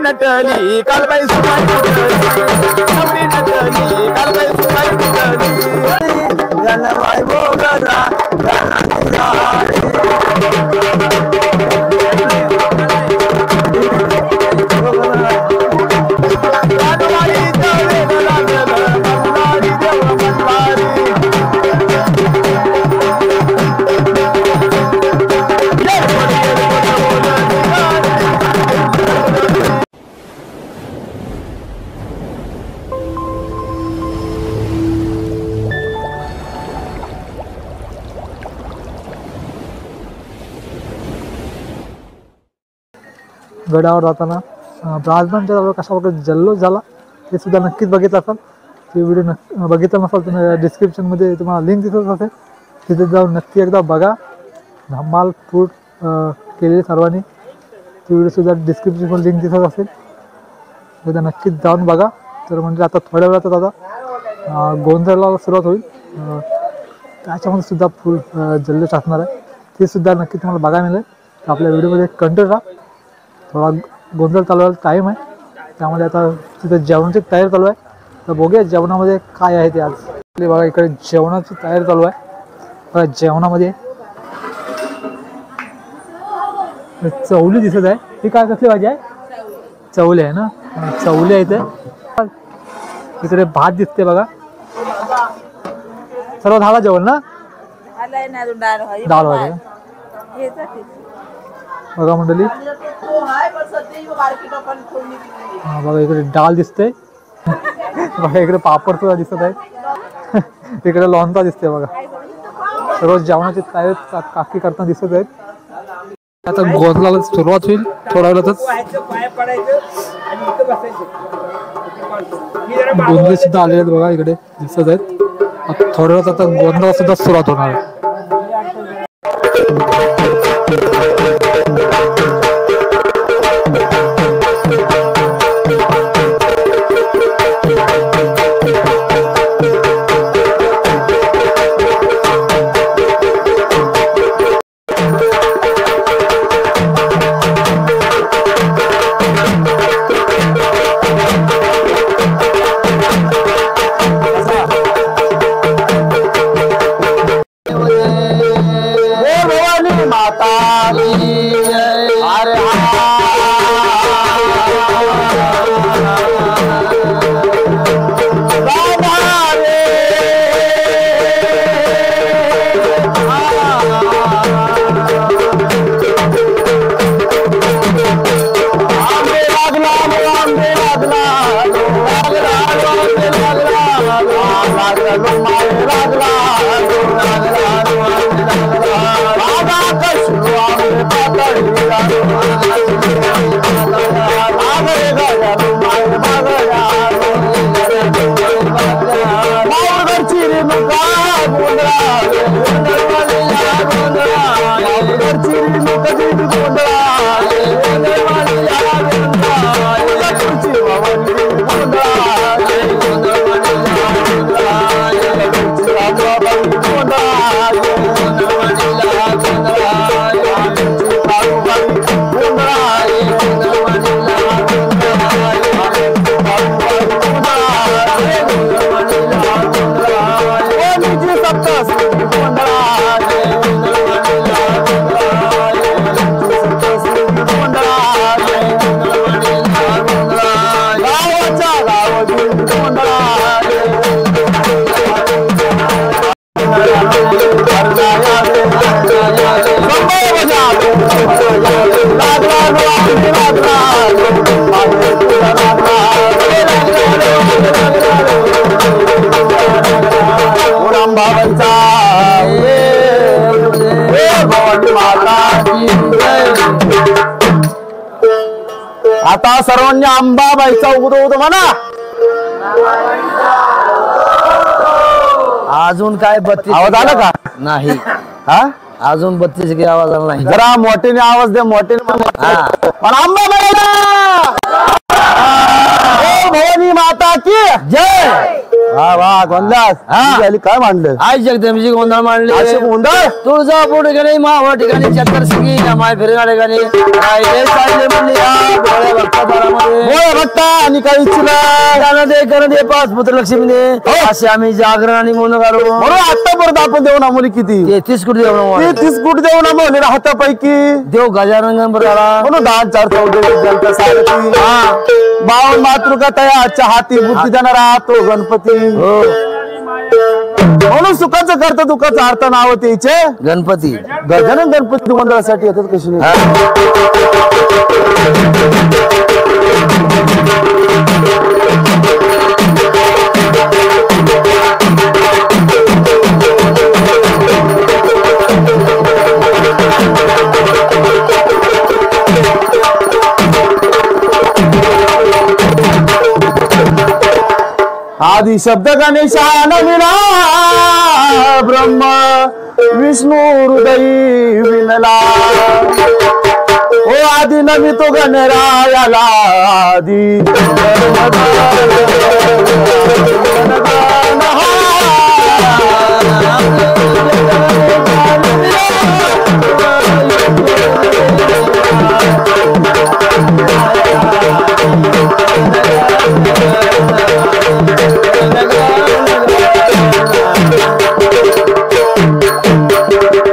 नटली कालबाई सुमाई नटली कालबाई सुमाई गणबाई बोगरा गडावर जाताना ब्राह्मणच्या जवळ कशा प्रकारे जल्लोष झाला हे सुद्धा नक्कीच बघितलं असाल. ते व्हिडिओ बघितला नसाल तुम्ही डिस्क्रिप्शनमध्ये तुम्हाला लिंक दिसत असेल, तिथे जाऊन नक्की एकदा बघा. धम्माल फूड केलेले सर्वांनी ती व्हिडिओसुद्धा डिस्क्रिप्शनमध्ये लिंक दिसत असेल, एकदा नक्कीच जाऊन बघा. तर म्हणजे आता थोड्या वेळातच आता गोंधळाला सुरुवात होईल, त्याच्यामध्ये सुद्धा फुल जल्लोष असणार आहे, ते सुद्धा नक्की तुम्हाला बघायला मिळेल. आपल्या व्हिडिओमध्ये कंटिन्यू राहा. थोडा गोंधळ चालू व्हायला टाईम आहे, त्यामध्ये आता तिथं जेवणाची तयारी चालू आहे. तर बघूया जेवणामध्ये काय आहे ते आज. बघा इकडे जेवणाची तयारी चालू आहे. बघा जेवणामध्ये चवली दिसत आहे. ही काय कसली भाजी आहे? चवली आहे ना, चवली आहे. इकडे भात दिसते बघा. सर्व झाला जेवण ना? डाळ वगैरे बघा मंडळी. बघा इकडे डाळ दिसते. बघा इकडे पापड सुद्धा दिसत आहे. इकडे लोणचा दिसते बघा. सर्व जेवणाची तयारी काकी करताना दिसत आहेत. आता गोंधळाला सुरुवात होईल थोड्या वेळातच. गोंधळ सुद्धा आलेले आहेत बघा इकडे दिसत आहेत. थोड्या वेळात आता गोंधळाला सुद्धा सुरुवात होणार आहे. आता सर्वांनी अंबाबाईचा उदो म्हणा. अजून काय 32 आवाज आला का? नाही. हा अजून 32 की आवाज आला नाही. जरा मोठ्याने आवाज दे. मोठ्याने पण अंबाबाईला माता की जय वा वा गोंदास हा. झाली काय मांडलं आई जगदंबजी गोंधळ मांडले असे गोंधळ तुळजापूर ठिकाणी मावळ ठिकाणी चक्कर सिंगी माय फिरगा ठिकाणी राहिले चालले म्हणले या डोळ्या भक्तादारामध्ये बोल भक्ता आणि काय इच्छिला त्यानं दे करण दे पाच पुत्र लक्ष्मी दे असे आम्ही जागरण आणि गुण काढू म्हणून आतापर्यंत आपण देऊ ना मुली किती 33 कोटी देव 30 कोटी देऊ ना मुली हातापैकी देव गजानन गणपती आला म्हणून 10 4 14 सारथी बावन मातृका तयाच्या हाती बुद्धी देणारा तो गणपती हो म्हणून सुखाचं करता दुःखाचं अर्थ नाव त्याचे गणपती गजानन गणपती गोंधळासाठी येतात कशी नाही आदि शब्द गणेशा नविला ब्रह्म विष्णू हृदयी विनला ओ आदि नवी तो गणरायाला आदि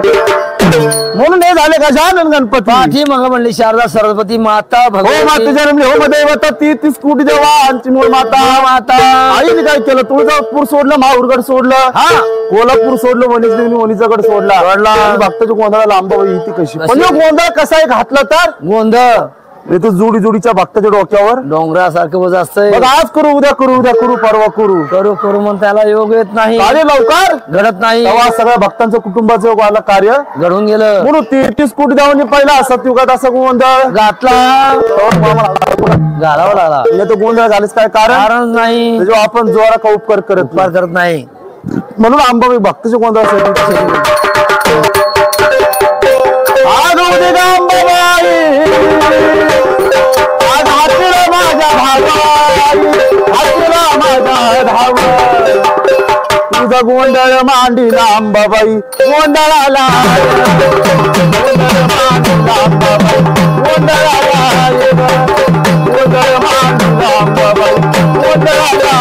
म्हणून हे झाले गजानन गणपती पाठी मग म्हणली शारदा सरस्वती माता हो भगवती माता जन्मली हो दैवता 30 कोटी देवा आमची मूळ माता माता आईने काय केलं तुळजापूर सोडलं माहूरगड सोडलं हा कोल्हापूर सोडलं वणीच देवनी वणीचा गड सोडला आणि भक्ताच्या गोंधळाला आंबाबाई ती कशी पण ह्यो गोंधळ कसा आहे घातला तर गोंधळ तो जोडी जोडीच्या भक्ताच्या डोक्यावर डोंगरासारखं वज असतंय मग आज करू उद्या करू परवा करू करू करू म्हणून त्याला योग येत नाही कार्य लवकर घडत नाही तेव्हा सगळ्या भक्तांचं कुटुंबाचं योग आला कार्य घडून गेलं म्हणून 33 कोटी देवानी पहिला सतयुगात असा गोंधळ घातला घालावा लागला म्हणजे तो गोंधळ झालेच काय कारण कारण नाही त्याच्यावर आपण जोरा का उपकार करत उपकार करत नाही म्हणून आंबाबाई भक्ताच्या गोंधळासाठी आज उद्या ग अंबाबाई आज हातीला माझ्या भावाई हातीला माझा धाव तुझा गोंधळ मांडीला अंबाबाई गोंधळाला गोंधळ मांडीला अंबाबाई गोंधळाला गोंधळ मांडीला अंबाबाई गोंधळाला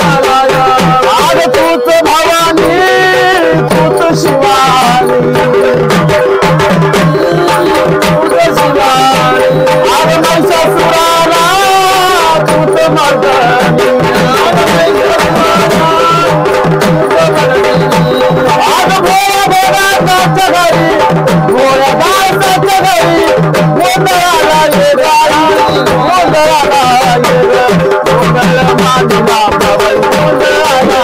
आज तूच भवानी तूच शिवानी तूच शिवानी आज महिषासुराला तूच मर्दनी आज भोळ्या भोळ्याच्या घरी भोळ्या दासाच्या घरी गोंधळाला ये गाई गोंधळाला ये गोंधळ मांडला बाबाई गोंधळाला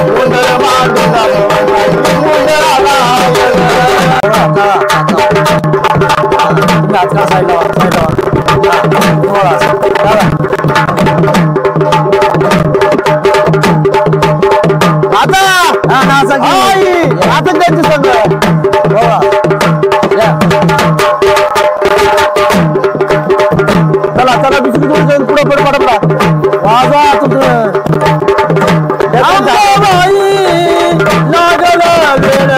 गोंधळ मांडला गोंधळाला नाचका साईडला आता आई आता त्यांची सगळं चला चला दुसरी दोन जाऊन पुढे पुढे पडा वाजा तुझं लागला वेळ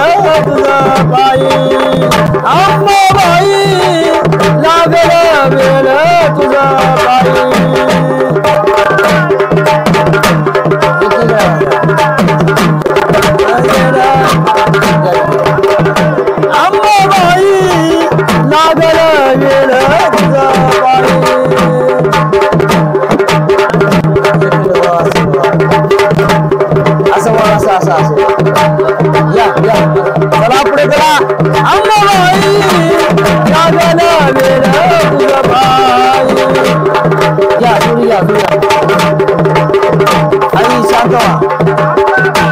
तुझा बाई अंबाबाई लागला वेळ तुझा अंबाबाई लागला वेळ तुझा असं या या चला पुढे चला अंबाबाई लागला वेळ तुझा बाई या जोडी या आणि शांत व्हा.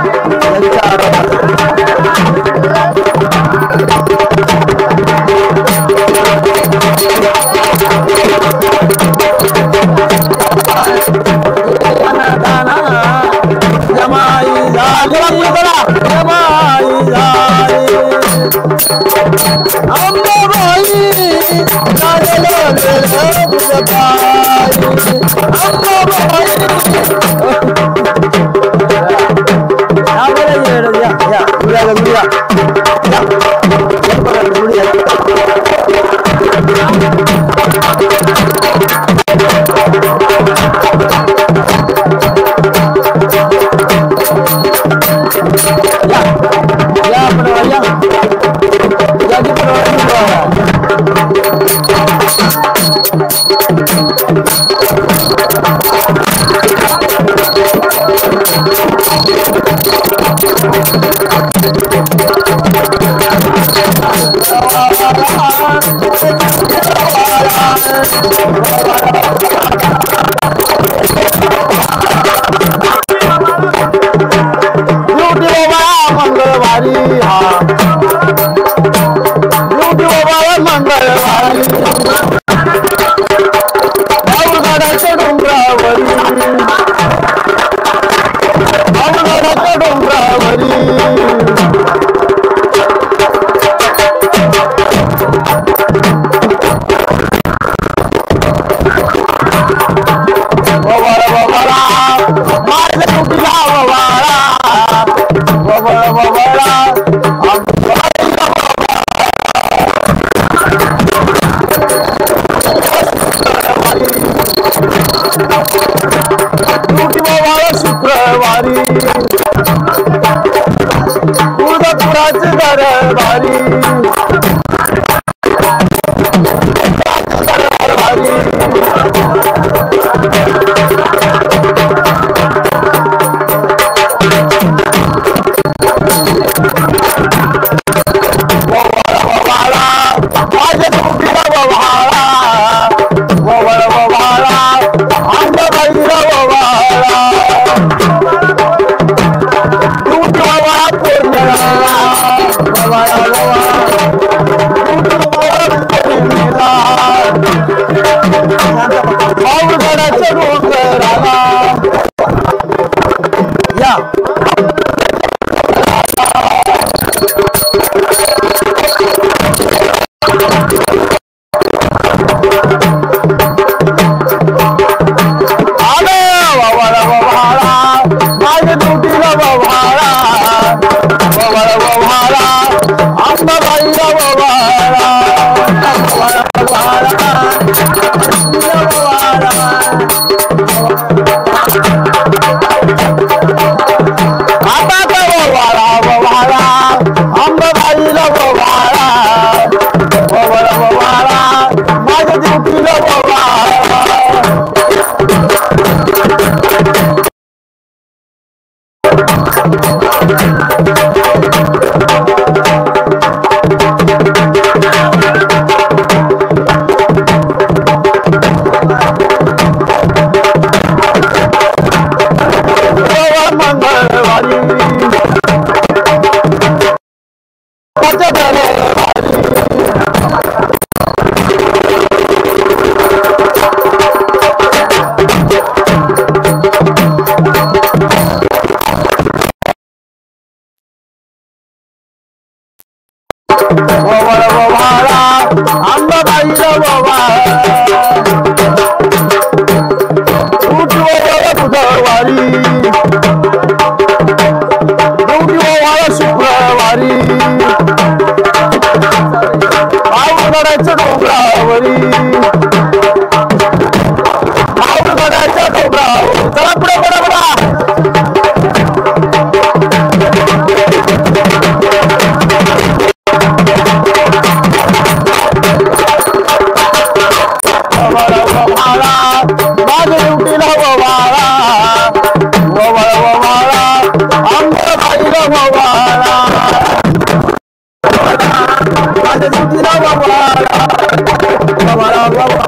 Baba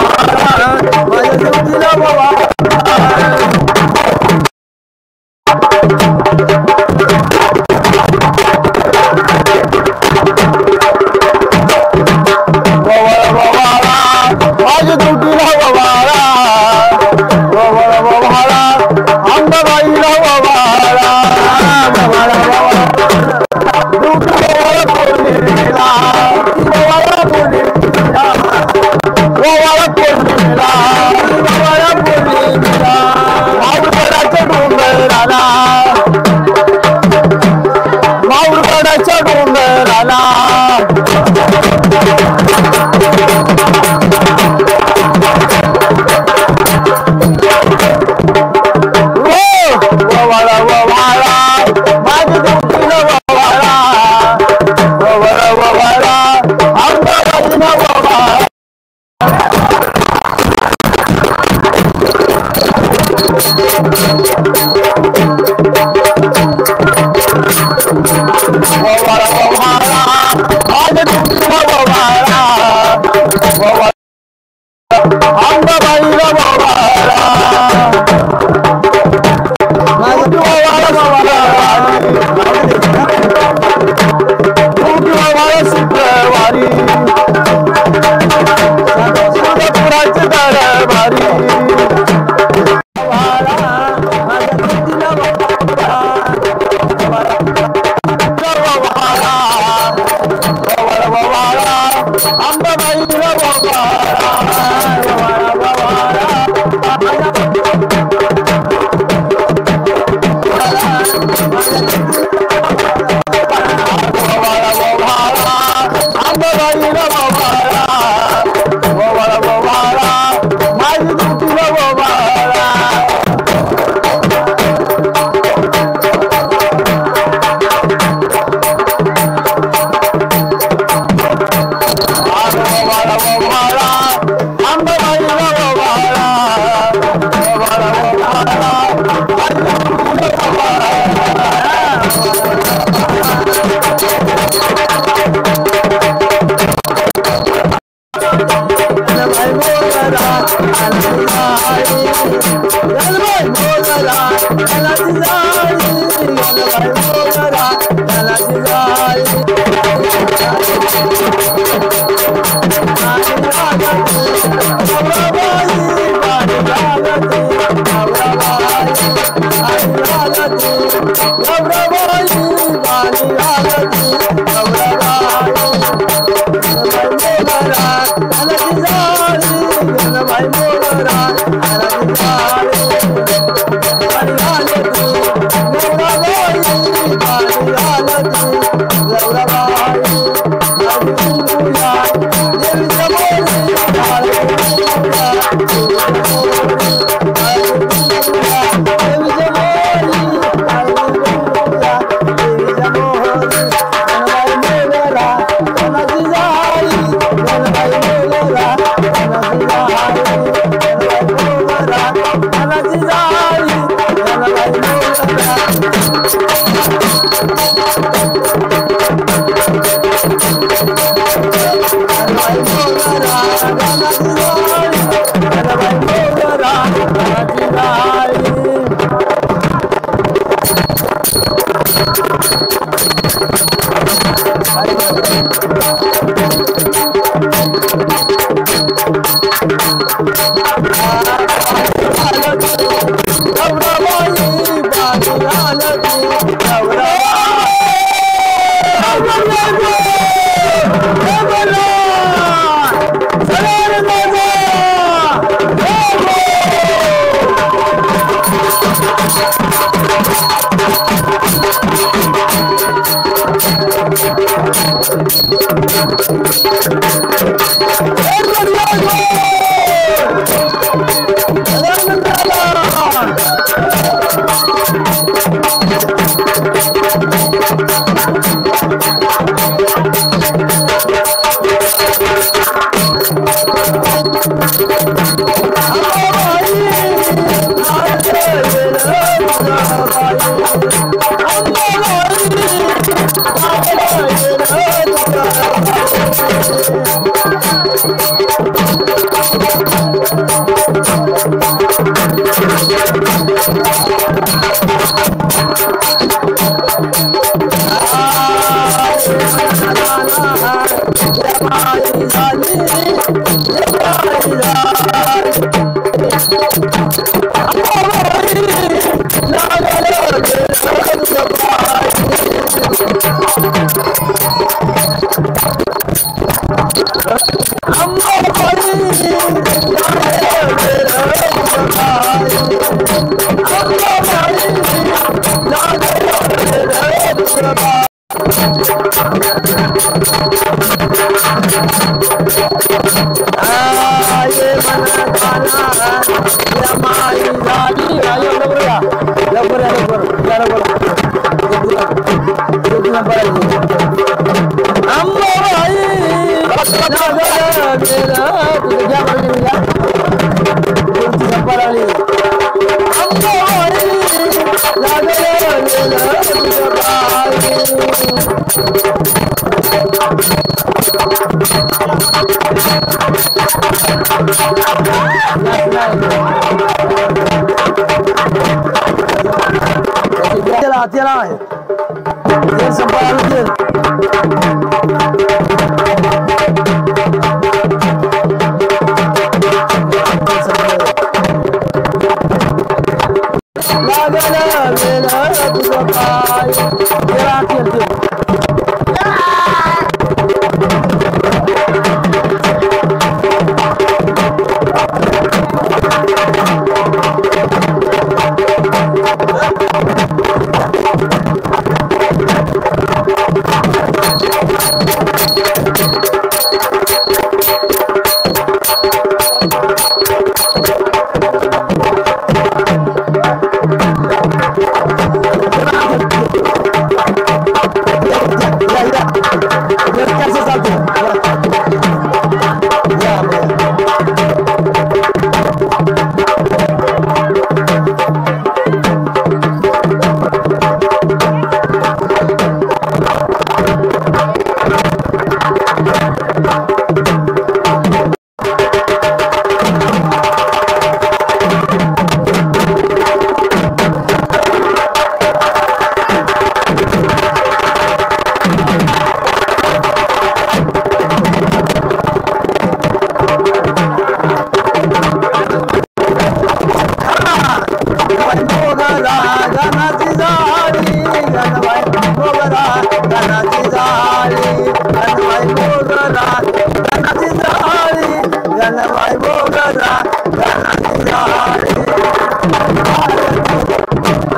गणबाई मोगरा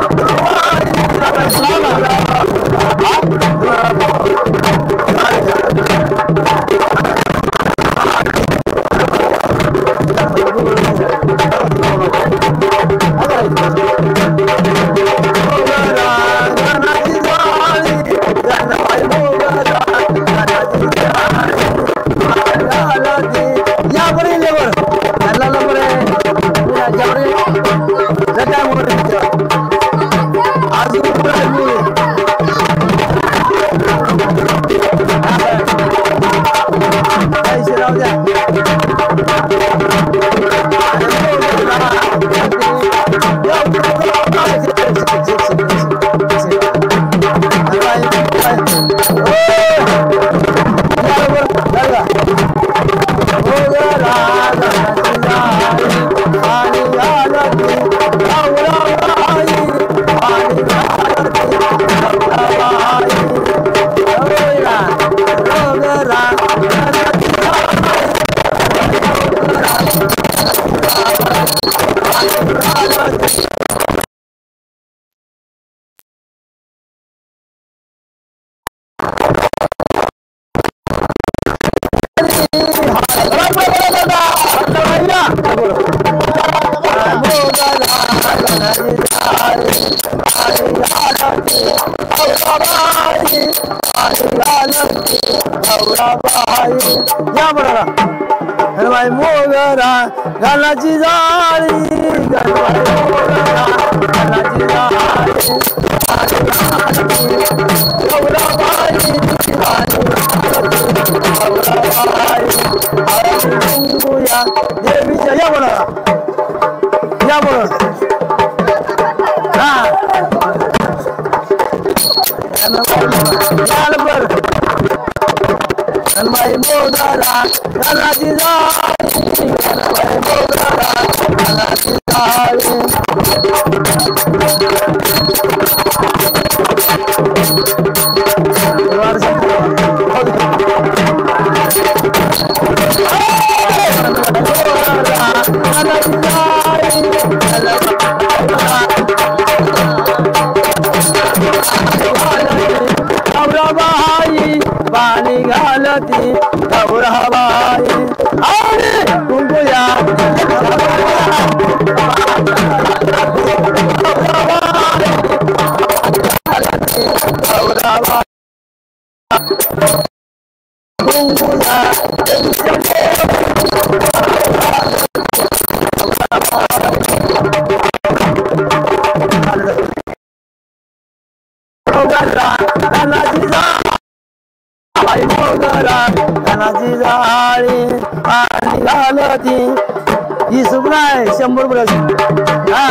गणाची जाळी गणबाई मोगरा गणाची जाळी गणबाई मोगरा गणाची जाळी देवीच्या या बोला या बोला हा गणबाई मोगरा गणाची जाळी गणबाई मोगरा गणाची जाळी पाणी घालती गौरबाई आणि कुंकुया गणाची जाळी पाणी घालती ही सुख नाही 100 रुपये हा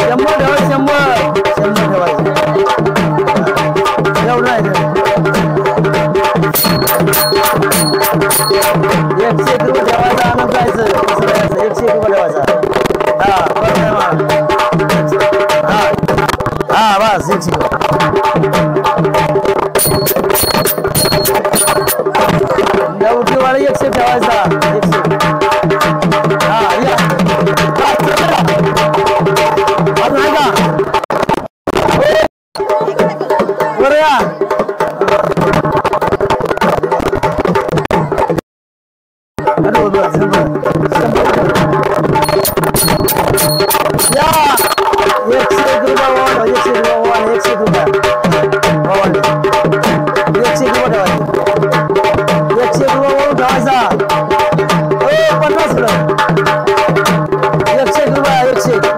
100 ठेवायचं 100 ठेवायचं एवढं नाही 101 रुपये ठेवायचा आनंद जायचं 101 रुपये ठेवायचा हा हा बस 101 उठीवाला 100 ठेवायचा 100 हा या अजून आहे का बरं या या 101 रुपये 101 रुपये 101 रुपये ठेवायचा 50 रुपये 101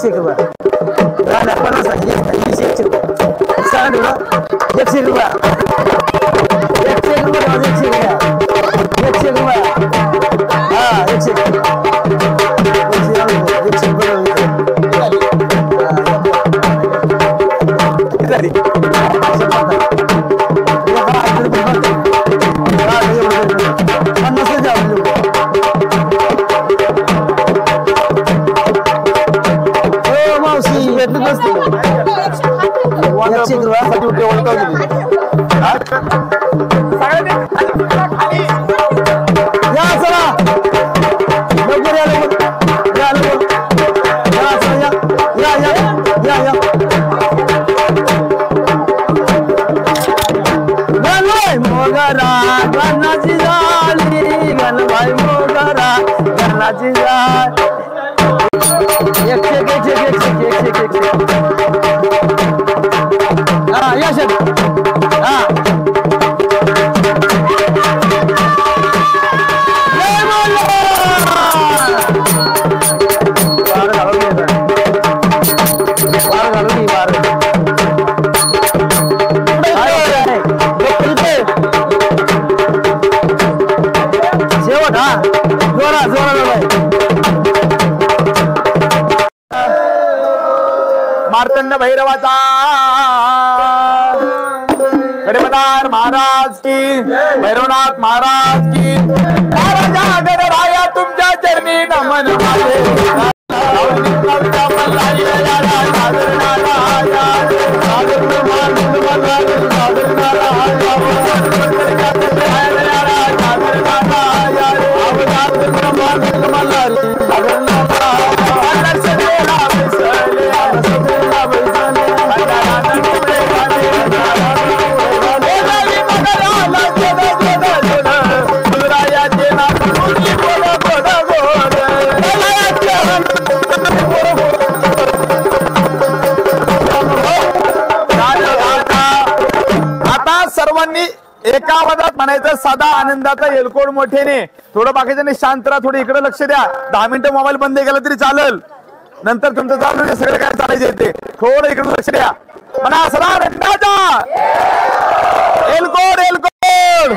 100 रुपये 50 100 रुपये सांग तुला 100 रुपये 100 रुपये 100 रुपये हा 100 मार्तंड भैरवाचा गडमदार महाराज की भैरवनाथ महाराज की राजा गणराया तुमच्या चरणी नमन माझे सर्वांनी एका आवाजात म्हणायचं सदा आनंदाचा एलकोड मोठेने थोडं बाकीच्याने शांत राहा थोडं इकडे लक्ष द्या 10 मिनिटं मोबाईल बंद केला तरी चालेल नंतर तुमचं चालू सगळं काय चालायचे येते थोडं इकडे लक्ष द्या म्हणा सदा आनंदाचा एलकोड एलकोड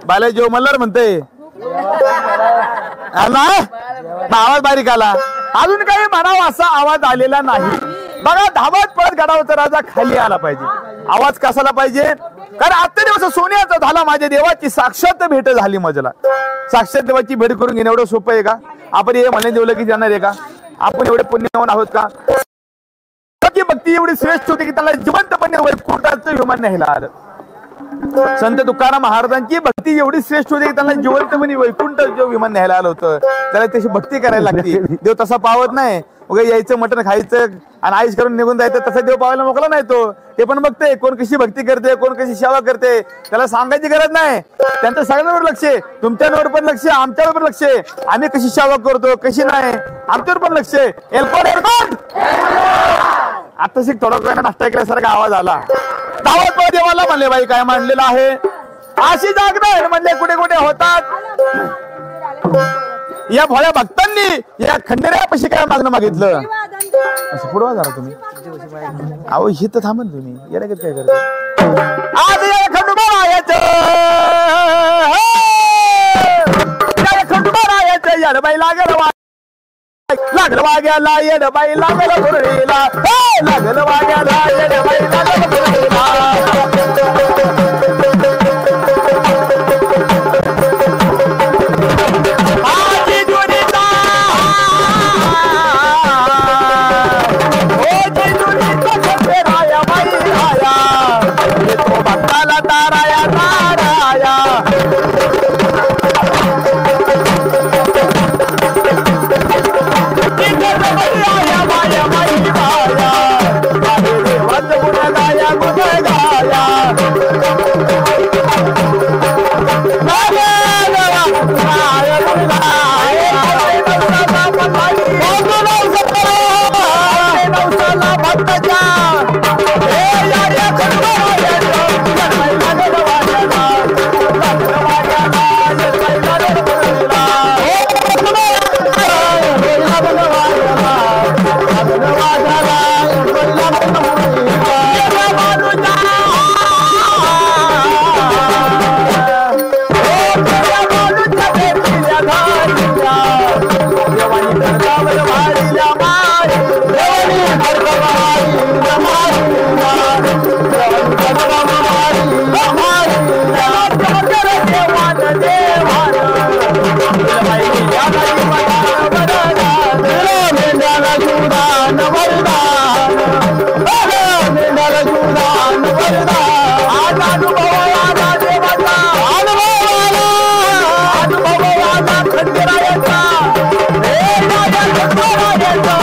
बालाजी मल्हार म्हणते आवाज बारीक आला अजून काही म्हणावा असा आवाज आलेला नाही बघा धावत पळत गडावरचा राजा खाली आला पाहिजे आवाज कसाला पाहिजे कारण आजच्या दिवस सोन्याचा झाला माझ्या देवाची साक्षात भेट झाली मजला साक्षात देवाची भेट करून घेणं एवढं सोपं आहे का आपण हे म्हणणे देवलं की जाणार आहे का आपण एवढे पुण्यवान आहोत का भक्ती एवढी श्रेष्ठ होती की त्याला जिवंतपणे वैकुंठाचं विमान न्यायला आलं संत तुकाराम महाराजांची भक्ती एवढी श्रेष्ठ होती की त्यांना जिवंतपणे वैकुंठ जो विमान न्यायला आलं होतं त्याला त्याची भक्ती करायला लागते देव तसा पावत नाही उगा यायचं मटण खायचं आणि आईश करून निघून जायचं तसा देव पावायला मोकला नाही तो ते पण बघते कोण कशी भक्ती करते कोण कशी सेवा करते त्याला सांगायची गरज नाही त्यांचं सगळ्यांवर लक्ष आहे तुमच्यावर पण लक्ष आहे आमच्यावर पण लक्ष आहे आम्ही कशी सेवा करतो कशी नाही आमच्यावर पण लक्ष आहे एलकोड एलकोड आता शिक थोडा वेळा नाश्ता केल्यासारखा आवाज आला दावत देवाला म्हणले बाई काय मांडलेलं आहे अशी जागरण म्हणले कुठे कुठे होतात या भोळ्या भक्तांनी या खंडेरायापाशी काय मागणं मागितलं असं पुढवा झाला तुम्ही अहो ही तर थांबल तुम्ही येड्या काय करता आज या खंडोबारायाचं येडबाई लागल वाग्याला येडबाई लागल मुरळीला लागल वाग्याला येडबाई लागल मुरळीला जुदान वरदान मेंढाला जुदान वरदान आज अनुभव आला देवाचा अनुभव आला खंडेरायाचा हे राजा खंडेरायाचा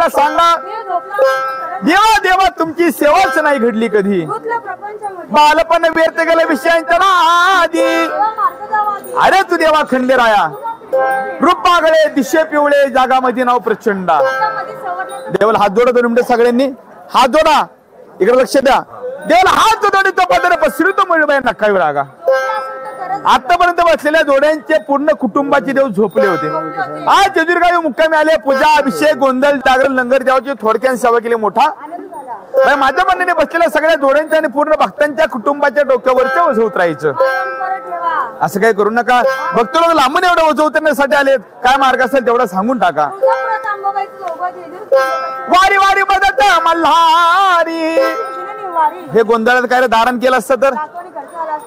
सांगा देवा देवा तुमची सेवाच नाही घडली कधी बालपण व्यर्थ गेल्या विषयांच्या आधी अरे तू देवा खंडेराया रूप पागळे दिशे पिवळे जागामध्ये नाव प्रचंडा देवाला हात जोडा तुमच्या सगळ्यांनी हात जोडा इकडे लक्ष द्या देवाला हात जोडा तो पदर पसरतो मिळवाय नका रागा आतापर्यंत बसलेल्या जोड्यांचे पूर्ण कुटुंबाचे देव झोपले होते आज जेजूरगावी मुक्कामी आले पूजा अभिषेक गोंधळ जागरण लंगर देवाची थोडक्यात सेवा केली मोठा माझ्या म्हणण्याने बसलेल्या सगळ्या जोड्यांच्या आणि पूर्ण भक्तांच्या कुटुंबाच्या डोक्यावरचं ओझं उतरायचं असं काही करू नका भक्त लोक लांबून एवढं ओझं उतरण्यासाठी आलेत काय मार्ग असेल तेवढा सांगून टाका वारी वारी बदत मल्हारी हे गोंधळात काय धारण केलं असतं तर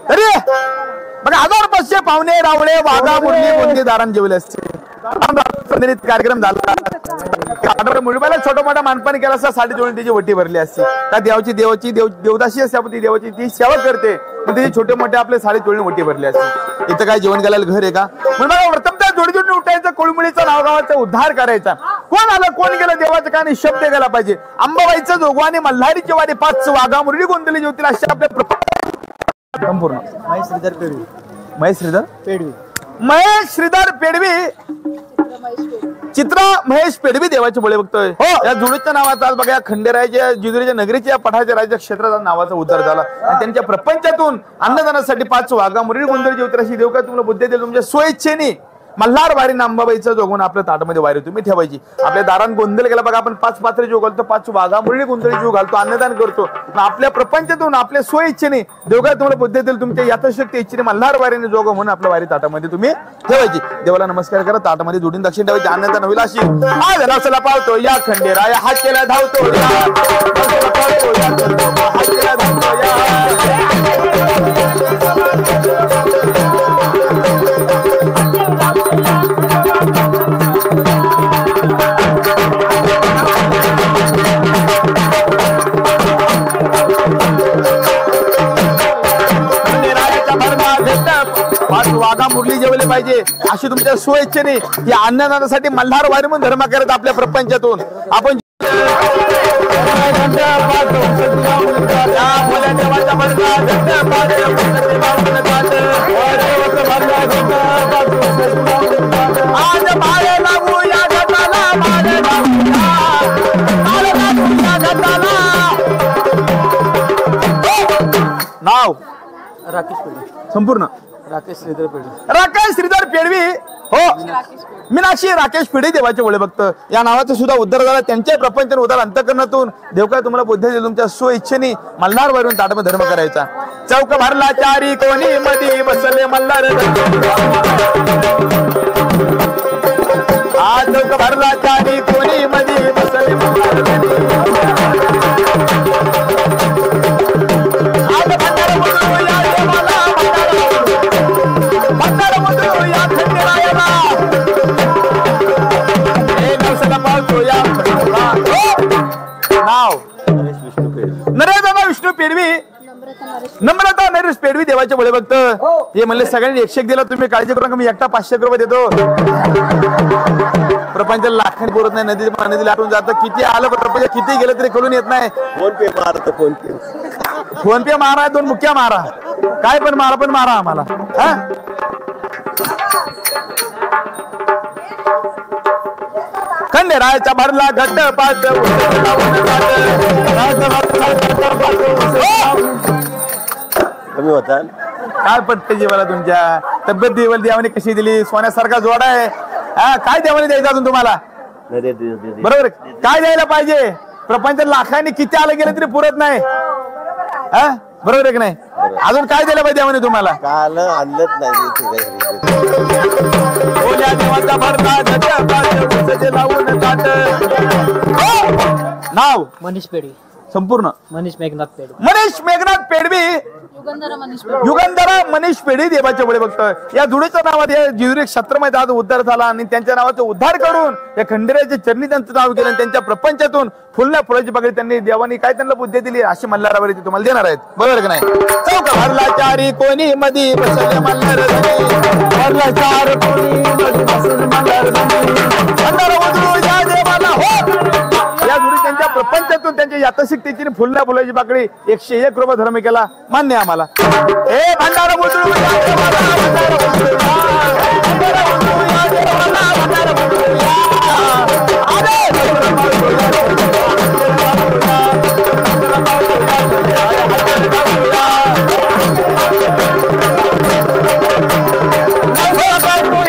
अरे बघा 1500 पाहुणे रावळे वाघा मुरली गोंदी दारण जेवले असते कार्यक्रम झाला मुळबाला छोटा मोठा मानपान केला असता 7.5 त्याची वटी भरली असते त्या देवाची देवदाशी असते आपण ती देवाची ती सेवा करते पण त्याची छोटे मोठे आपले 7.5 वटी भरली असते इथं काय जेवण घालायला घर आहे का म्हणून प्रथम त्या जोडी जोडून उठायचं कोळमुळीचा नावगावाचा उद्धार करायचा कोण आलं कोण गेलं देवाचं काय निशब्द गेला पाहिजे अंबाबाईचं जोगवाने मल्हारीची वारी 5 वाघा मुरली गोंधळी ज्योतीला अशा आपल्या संपूर्ण महेश श्रीधर पेडवी चित्रा महेश पेडवी देवाचे बोळे बघतोय या जोडीच्या नावाचा आज बघा खंडेरायाच्या जिजुरीच्या नगरीच्या पठाच्या राज्य क्षेत्राचा नावाचा उद्धार झाला आणि त्यांच्या प्रपंचातून अन्नदानासाठी 5 वाघा मुरळी गोंधळ ज्योतिराशी देव का तुम्हाला बुद्धी देईल तुमच्या सोयीच्छेने मल्हार वारी अंबाबाईचं जोगून आपल्या ताटामध्ये वारी तुम्ही ठेवायची आपल्या दारात गोंधळ केला बघा आपण 5 पात्रे जीव घालतो 5 वाघा मुरळी गोंधळी जीव घालतो अन्नदान करतो आपल्या प्रपंचातून आपल्या सोयीच्छेने देवगा तुम्हाला बुद्धी देईल तुमच्या यथाशक्ती इच्छेने मल्हार वारीने जोग म्हणून आपल्या वारी ताटामध्ये तुम्ही ठेवायची देवाला नमस्कार करा ताटामध्ये जोडून दक्षिण ठेवायची अन्नदान होईल अशी आज रसाला पावतो या खंडेराया हात केला धावतो वाघा मुरली जेवले पाहिजे अशी तुमच्या सोयीच्छेने या अन्नदानासाठी मल्हार वारी म्हणून धर्म करत आपल्या प्रपंचातून आपण नाव संपूर्ण राकेश श्रीधर पेडवी. राकेश श्रीधर पेडवी. हो, मीनाक्षी राकेश पेढे देवाचे भोळे भक्त या नावाचं सुद्धा उद्धार झाला. त्यांच्या प्रपंच उद्धार अंतकरणातून देव काय तुम्हाला बुद्धी दिली. तुमच्या स्वइच्छेने मल्हारवरून ताटमध्ये धर्म करायचा. चौक भरला चारी कोणी मध्ये बसले मल्हार. हा चौक भरला चारी कोणी मध्ये बसले मल्हार. आज भंडार बोलू या देवाला, भंडार बोलू या खंडेरायाला. हे नवसाला पाहतो या नाव नरेंद्र विष्णू पेडवी. नम्रता नरेश पेडवी देवाचे भोळे भक्त. हे म्हणले सगळ्यांनी 100 दिला. तुम्ही काळजी करू नका, मी एकटा 500 रुपये देतो. प्रपंच लाखांनी बोलत नाही. नदीला आटून जातं. किती आलं प्रपंच किती गेलं तरी कळून येत नाही. फोन पे मारा, 2 मुक्या मारा, काय पण मारा, पण मारा आम्हाला. खंडेरायाचा भरला घट्ट पाट कमी होता. काय पटते जीवाला तुमच्या. तब्येत देवाने कशी दिली. सोन्यासारखा जोडा आहे. काय देवाने द्यायचं अजून तुम्हाला. बरोबर काय द्यायला पाहिजे. प्रपंच लाखांनी किती आलं गेलं तरी पुरत नाही. बरोबर आहे की नाही. अजून काय द्यायला पाहिजे देवाने तुम्हाला. काल आणलंच नाही. देवाचा भरला नाव मनीष पेडवी. संपूर्ण मनीष मेघनाथ पेडवी. मनीष मेघनाथ पेडवी. युगंधरा मनीष पेढी देवाचे भोळे भक्त. या जुडीच्या नावात या जिजुरी क्षेत्रामध्ये आज उद्धार झाला आणि त्यांच्या नावाचा उद्धार करून या खंडेरायाच्या चरणी त्यांचं नाव केलं. त्यांच्या प्रपंचातून फुलल्या फुलाची पगडी त्यांनी देवानी काय त्यांना बुद्धी दिली अशी मल्हारावरी तुम्हाला देणार आहेत. बरोबर की नाही. चौक भरला चारी कोणी मध्ये बसले मल्हार. भरला चार कोणी मध्ये बसले मल्हार. भंडारा उधळू या देवाला. हो, या जुडी त्यांच्या प्रपंचातून त्यांच्या यातशिकतेची फुलल्या फुलाची पाकडी 101 रुपये धर्म केला. मान्य आम्हाला. हे भंडारा उधळू या देवाला. भंडारा उधळू या देवाला. भंडारा उधळू या.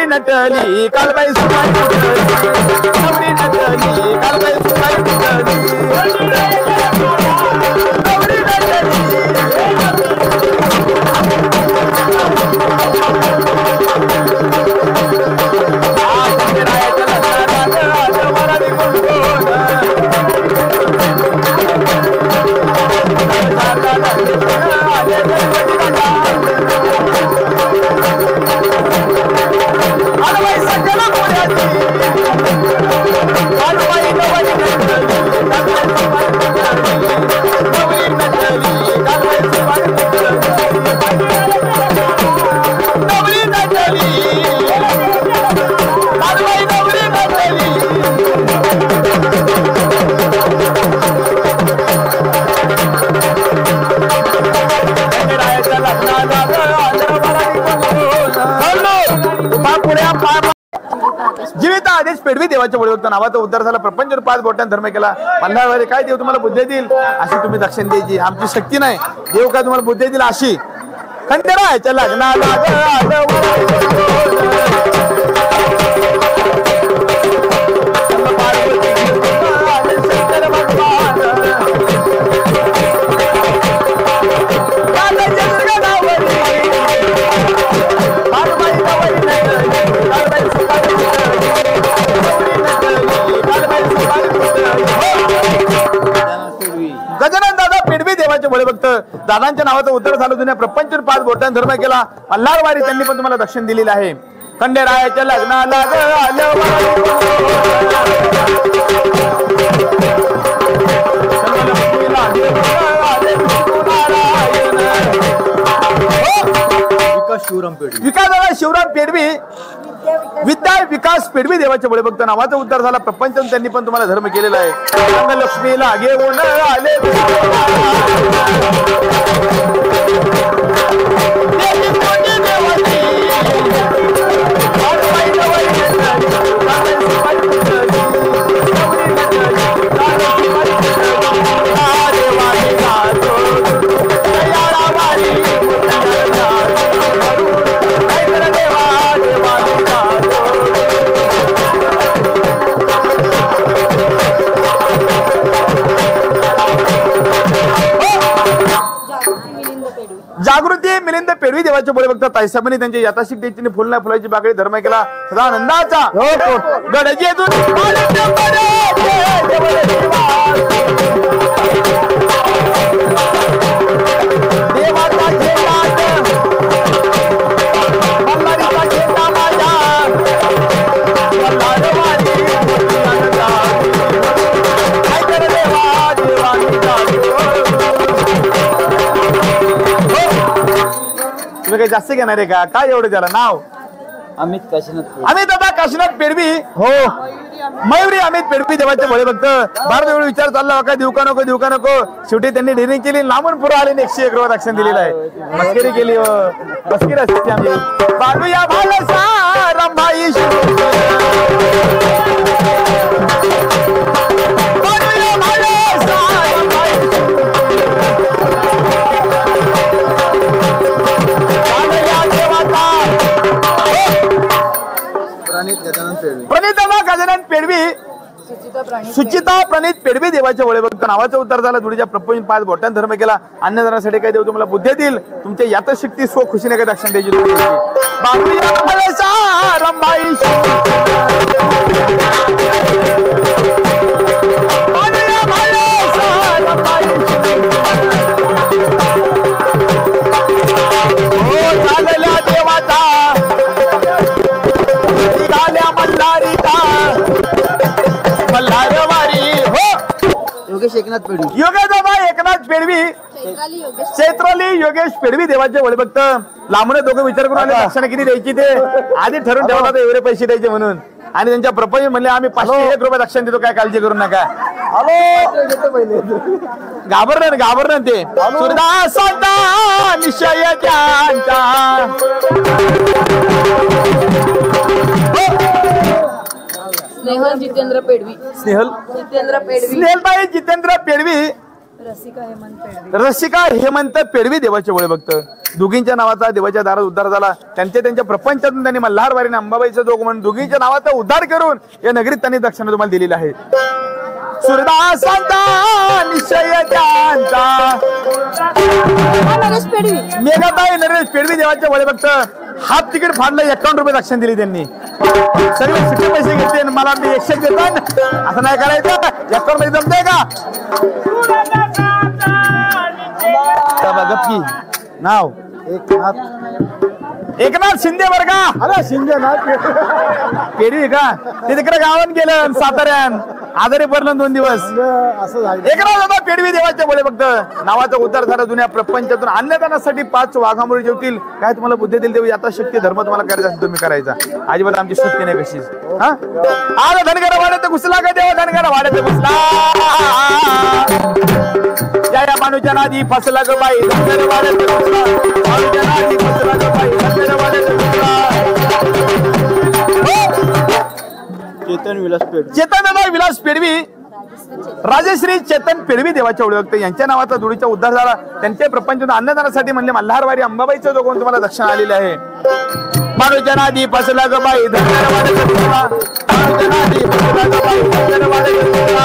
नटली कालबाई सुमाई नवरी नटली कालबाई सुमाई नवरी जीवित आदेश पेडवी देवाच्या भोळे भक्त नावाचा उद्धार झाला. प्रपंच 5 बोटांनी धर्म केला. मल्हारवाले काय देव तुम्हाला बुद्धी देईल अशी तुम्ही दक्षिण द्यायची. आमची शक्ती नाही. देव काय तुम्हाला बुद्धी देईल अशी. खंडेरायाच्या लग्नाला गजानन दादा पेडवी देवाचे भोळे भक्त. दादांच्या नावाचा उद्धार झाला. जुन्या प्रपंच 5 बोटांनी धर्म केला. मल्हारवारी त्यांनी पण तुम्हाला दक्षिण दिलेलं आहे. खंडेरायाच्या लग्नाला विकास शिवराम पेडवी विद्या विकास पेडवी देवाचे भोळे भक्त नावाचा उद्धार झाला. प्रपंच त्यांनी पण तुम्हाला धर्म केलेला आहे. लक्ष्मीला घेऊन आले पेरवी देवाचे बोळे बघता ताईसाहेबांनी त्यांच्या यथाशक्तीने फुलना फुलाची बागडी धर्म केला सदानंदाचा गडजे देवाचा झेंडा मल्हारीचा झेंडा माझा तुम्ही काही जास्त घेणार आहे का काय एवढं त्याला नाव अमित काशीनाथ अमित दादा काशीनाथ पेडवी हो मयुरी अमित पेडवी देवाचे भळे भक्त भारत एवढे विचार चालला का देऊ का नको शेवटी त्यांनी डिरिंग केली लांबून पुढे आले 101 रुपये दक्षिण दिलेलं आहे मस्करी केली मस्करी असते आम्ही बालूया भालसा रंभाई प्रणित गजानन पेडवी सुचिता प्रणित पेडवी देवाच्या वळे बघता नावाचा उद्धार झाला धुळीच्या प्रपोजन 5 बोटांत धर्म केला अन्नदानासाठी काय देऊ तुम्हाला बुद्धी देईल तुमच्या यातशक्ती स्व खुशीने काय दक्षिण द्यायची देवाचा योगेश एकनाथ पेडवी एकनाथ पेडवी चैत्राली योगेश पेडवी देवाचे वळे बघत लांबणे दोघं विचार करून आले दक्षिणा किती द्यायची ते आधी ठरवून ठेवला तर एवढे पैसे द्यायचे म्हणून आणि त्यांच्या प्रपोजन म्हणले आम्ही 501 रुपये दक्षिण देतो काय काळजी करू नका घाबरणार ते सुरदासाचा निश्चय त्यांचा स्नेहल जितेंद्र पेडवी स्नेहलबाई जितेंद्र पेडवी रसिका हेमंत पेडवी देवाचे वळे बघत दोघींच्या नावाचा देवाच्या दारात उद्धार झाला त्यांच्या प्रपंचातून त्यांनी मल्हारवारीने अंबाबाईचा जोग म्हणून दोघींच्या नावाचा उद्धार करून या नगरीत त्यांनी दक्षिणा तुम्हाला दिलेली आहे सुरदासाचा निश्चय त्यांचा मेघाताई नरेश पेडवी देवाच्या वळे बघत हाफ तिकीट फाडलं 51 रुपये दक्षिण दिली त्यांनी सगळे सुट्टे पैसे घेतले मला मी 100 देतात असं नाही करायचं 51 मध्ये जमतंय का गप्पी नाव एकनाथ शिंदे बर का अरे शिंदे ना पेडवी का ते तिकडे गावात गेलं साताऱ्यान आजारी पडलं 2 दिवस एकनाथ दादा पेडवी देवाच्या बोले फक्त नावाचा उद्धार झाला जुन्या प्रपंचातून अन्नदानासाठी 5 वाघामुळे जेवतील काय तुम्हाला बुद्धी दिली देऊ आता शक्ती धर्म तुम्हाला करायचा असेल तुम्ही करायचा अजिबात आमची शक्ती नाही कशी आज धनगर वाड्यात घुसला का देवा धनगर वाड्यात घुसला या मानुच्या नादी फसला ग बाई धनगर वाड्यात घुसला मानुच्या नादी फसला ग बाई धनगर वाड्यात घुसला चेतन विलास पेडवी राजश्री चेतन पेडवी देवाच्या ओळखते यांच्या नावाचा धुळीचा उद्धार झाला त्यांच्या प्रपंच अन्नदानासाठी म्हणले मल्हारवारी अंबाबाईचं दोघं तुम्हाला दक्षिण आलेले आहे मानुच्या नादी फसला ग बाई धनगर वाड्यात घुसला मानुच्या नादी फसला ग बाई धनगर वाड्यात घुसला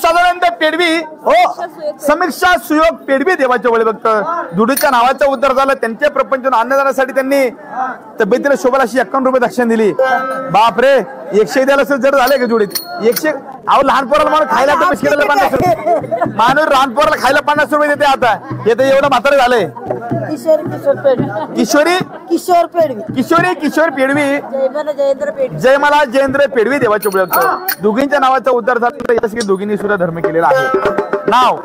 सदानंद पेडवी समीक्षा सुयोग पेडवी देवाच्या वळे बघत धुडीच्या नावाचा उद्धार झाला त्यांच्या प्रपंच अन्नदानासाठी त्यांनी तब्येतीला शोभला अशी 51 रुपये दक्षिण दिली बापरे 100 द्यायला जर झाले का जोडीत 100 अहो लहान पोराला म्हणून खायला तर 50 रुपये माणूस लहान पोराला खायला 50 रुपये देते आता हे तर एवढं म्हातारं झालंय किशोर पेडवी जयमला जयेंद्र पेडवी देवाचे ओळख दोघींच्या नावाचा उद्धार झाला यासाठी दोघींनी सुद्धा धर्म केलेला आहे नाव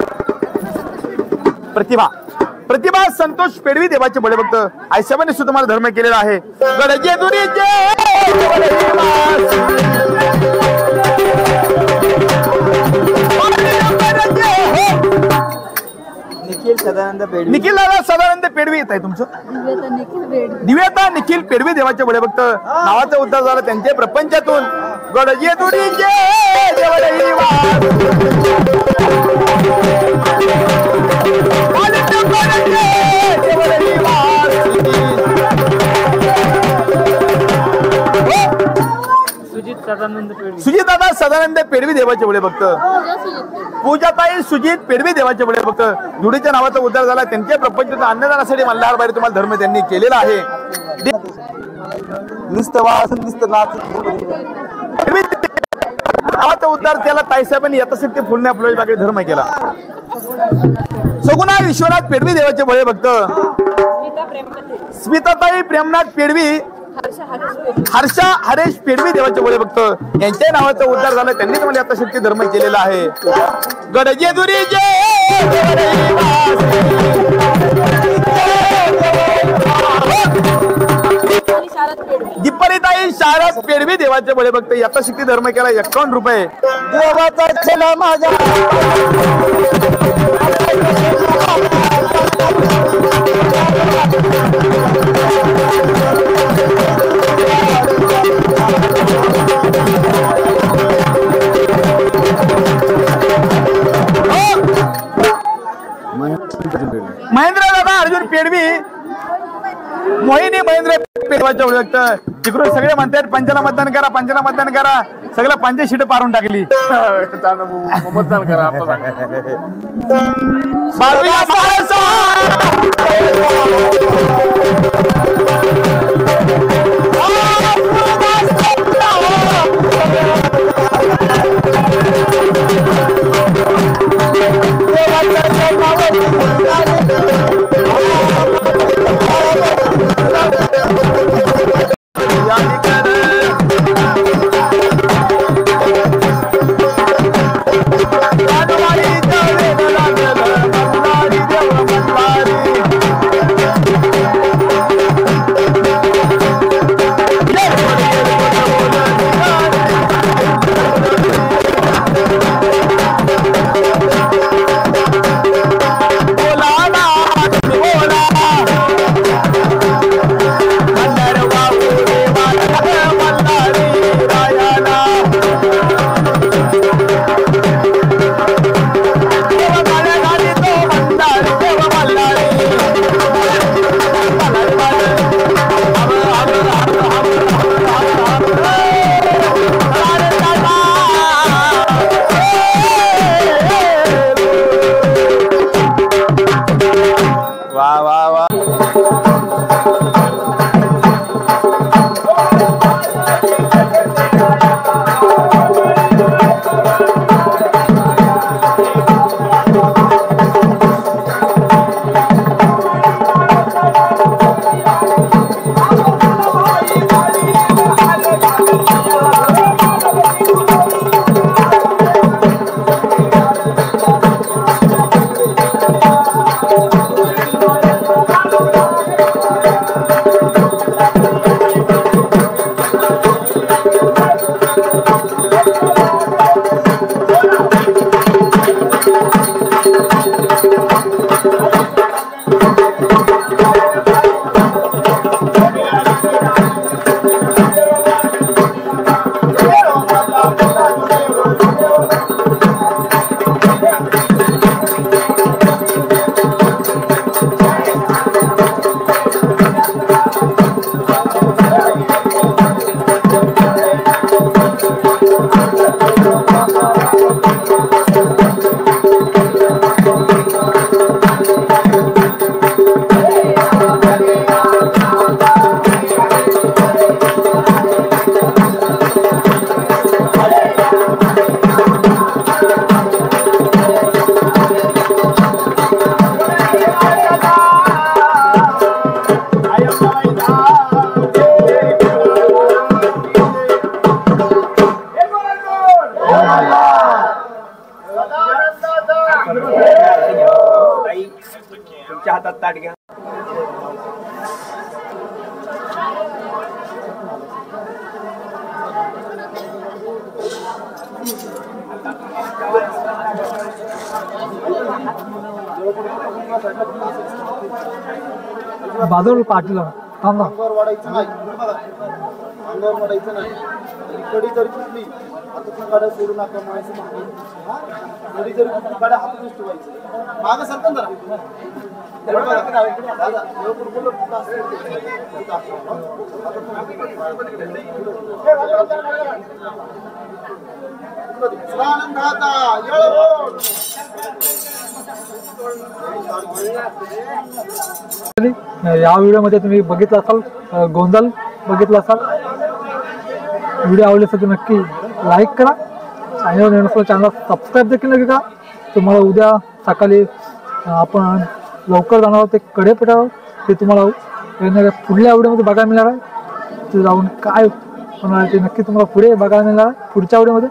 प्रतिभा संतोष पेडवी देवाचे बळे भक्त आयसाबाने सुद्धा तुम्हाला धर्म केलेला आहे गडजे दुरीचे निखिल दादा सदानंद पेडवी येत आहे तुमचं दिव्यता निखिल पेडवी देवाचे बळे भक्त नावाचा उद्धार झाला त्यांच्या प्रपंचातून गडजे दुरीचे सदानंद पेडवी देवाचे बळे भक्त, पूजाताई सुजित पेडवी देवाचे बळे भक्त, जुडीच्या नावाचा उद्धार झाला. त्यांच्या प्रपंच अन्नदानासाठी मल्हारबाई तुम्हाला धर्म त्यांनी केलेला आहे. नावाचा उद्धार त्याला ताईसाहेबांनी यथाशक्ती फुलण्या फुलवाई धर्म केला. सगुणा विश्वनाथ पेडवी देवाचे बळे भक्त, स्मिताताई प्रेमनाथ पेडवी, हर्षा हरेश पेडवी देवाचे बळे भक्त, यांच्या नावाचा उद्धार झाला. त्यांनी तुम्हाला यथाशक्ती धर्म केलेला आहे. गडजे दुरी दिप्परीताई शारद पेडवी देवाचे बळे भक्त, यथाशक्ती धर्म केला. 51 रुपये. देवाचा चला माझ्या महेंद्र दादा अर्जुन पेडवी, मोहिनी महेंद्र पेडवाच्या ओळखत. तिकडून सगळे म्हणतात पंचाला मतदान करा, पंचाला मतदान करा. सगळं 5 शीट पारून टाकली. मतदान करा. तुमच्या हातात ताट घ्या. बाजूला पाठीला थांबा. अंगावर वाढायचं नाही, अंगावर वाढायचं नाही. कडी जरी कुठली आता तू गाड्या सोडू नका म्हणायचं मागे. कडी जरी कुठली गाड्या हातूनच ठेवायचं. मागं सरकन जरा स्वानंदाचा येळवण. या व्हिडिओमध्ये तुम्ही बघितलं असाल गोंधळ बघितला असाल. व्हिडिओ आवडले असेल तर नक्की लाईक करा. चॅनल सबस्क्राईब देखील नक्की करा. तुम्हाला उद्या सकाळी आपण लवकर जाणार आहोत ते कडेपटावर. ते तुम्हाला येणाऱ्या पुढल्या व्हिडिओमध्ये बघायला मिळणार आहे. ते जाऊन काय होणार आहे ते नक्की तुम्हाला पुढे बघायला मिळणार आहे पुढच्या व्हिडिओमध्ये.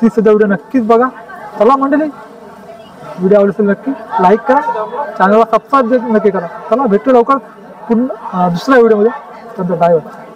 ती सुद्धा व्हिडिओ नक्कीच बघा. चला मंडळी, व्हिडिओ आवडले असेल नक्की लाईक करा. चॅनलला सबस्क्राईब नक्की करा. चला भेटू लवकर पुन्हा दुसऱ्या व्हिडिओमध्ये. Bye bye.